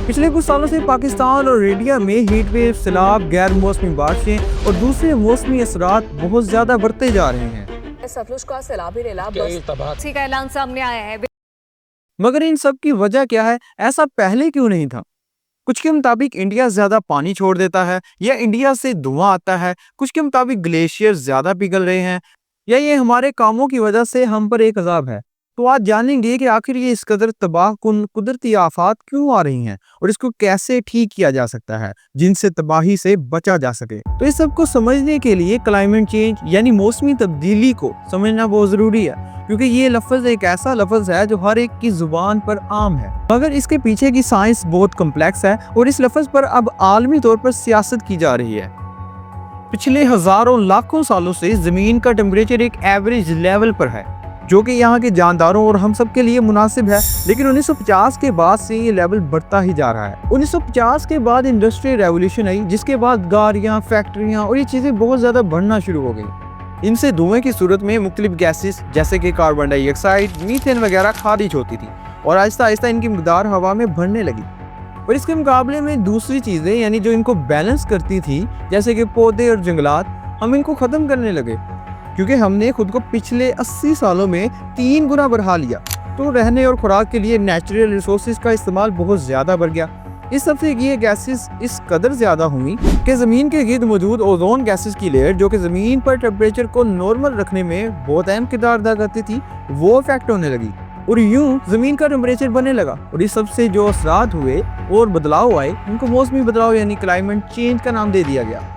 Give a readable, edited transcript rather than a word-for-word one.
पिछले कुछ सालों से पाकिस्तान और इंडिया में हीट वेव, सैलाब, गैर मौसमी बारिशें और दूसरे मौसमी असरात बहुत ज्यादा बढ़ते जा रहे हैं। सतलुज का सैलाबी रेला बस्ती का ऐलान सामने आया है। मगर इन सब की वजह क्या है? ऐसा पहले क्यों नहीं था? कुछ के मुताबिक इंडिया ज्यादा पानी छोड़ देता है, या इंडिया से धुआं आता है। कुछ के मुताबिक ग्लेशियर ज्यादा पिघल रहे हैं, या ये हमारे कामों की वजह से हम पर एक अजाब है। तो आज जानेंगे कि आखिर ये इस कदर तबाहकुन कुदरती आफात क्यों आ रही हैं और इसको कैसे ठीक किया जा सकता है, जिनसे तबाही से बचा जा सके। तो इस सब को समझने के लिए क्लाइमेट चेंज यानी मौसमी तब्दीली को समझना बहुत जरूरी है, क्योंकि ये लफ्ज एक ऐसा लफ्ज है जो हर एक की जुबान पर आम है, मगर इसके पीछे की साइंस बहुत कम्प्लेक्स है और इस लफ्ज पर अब आलमी तौर पर सियासत की जा रही है। पिछले हजारों लाखों सालों से जमीन का टेम्परेचर एक एवरेज लेवल पर है, जो कि यहाँ के जानदारों और हम सब के लिए मुनासिब है। लेकिन 1950 के बाद से ये लेवल बढ़ता ही जा रहा है। 1950 के बाद इंडस्ट्रियल रेवोल्यूशन आई, जिसके बाद गाड़ियाँ, फैक्ट्रियाँ और ये चीजें बहुत ज्यादा बढ़ना शुरू हो गई। इनसे धुएं की सूरत में मुख्तलिफ गैसेस जैसे कि कार्बन डाइऑक्साइड, मीथेन वगैरह खारिज होती थी और आहिस्ता आहिस्ता इनकी मिकदार हवा में बढ़ने लगी। और इसके मुकाबले में दूसरी चीजें यानी जो इनको बैलेंस करती थी, जैसे कि पौधे और जंगलात, हम इनको खत्म करने लगे, क्योंकि हमने खुद को पिछले 80 सालों में 3 गुना बढ़ा लिया। तो रहने और खुराक के लिए नेचुरल रिसोर्सेज का इस्तेमाल बहुत ज्यादा बढ़ गया। इस सबसे ये गैसेस इस कदर ज्यादा हुई कि जमीन के गिर्द मौजूद ओजोन गैसेस की लेयर, जो कि जमीन पर टेम्परेचर को नॉर्मल रखने में बहुत अहम किरदार अदा करती थी, वो इफेक्ट होने लगी और यूं जमीन का टेम्परेचर बढ़ने लगा। और इस सबसे जो असरात हुए और बदलाव आए, उनको मौसमी बदलाव यानी क्लाइमेट चेंज का नाम दे दिया गया।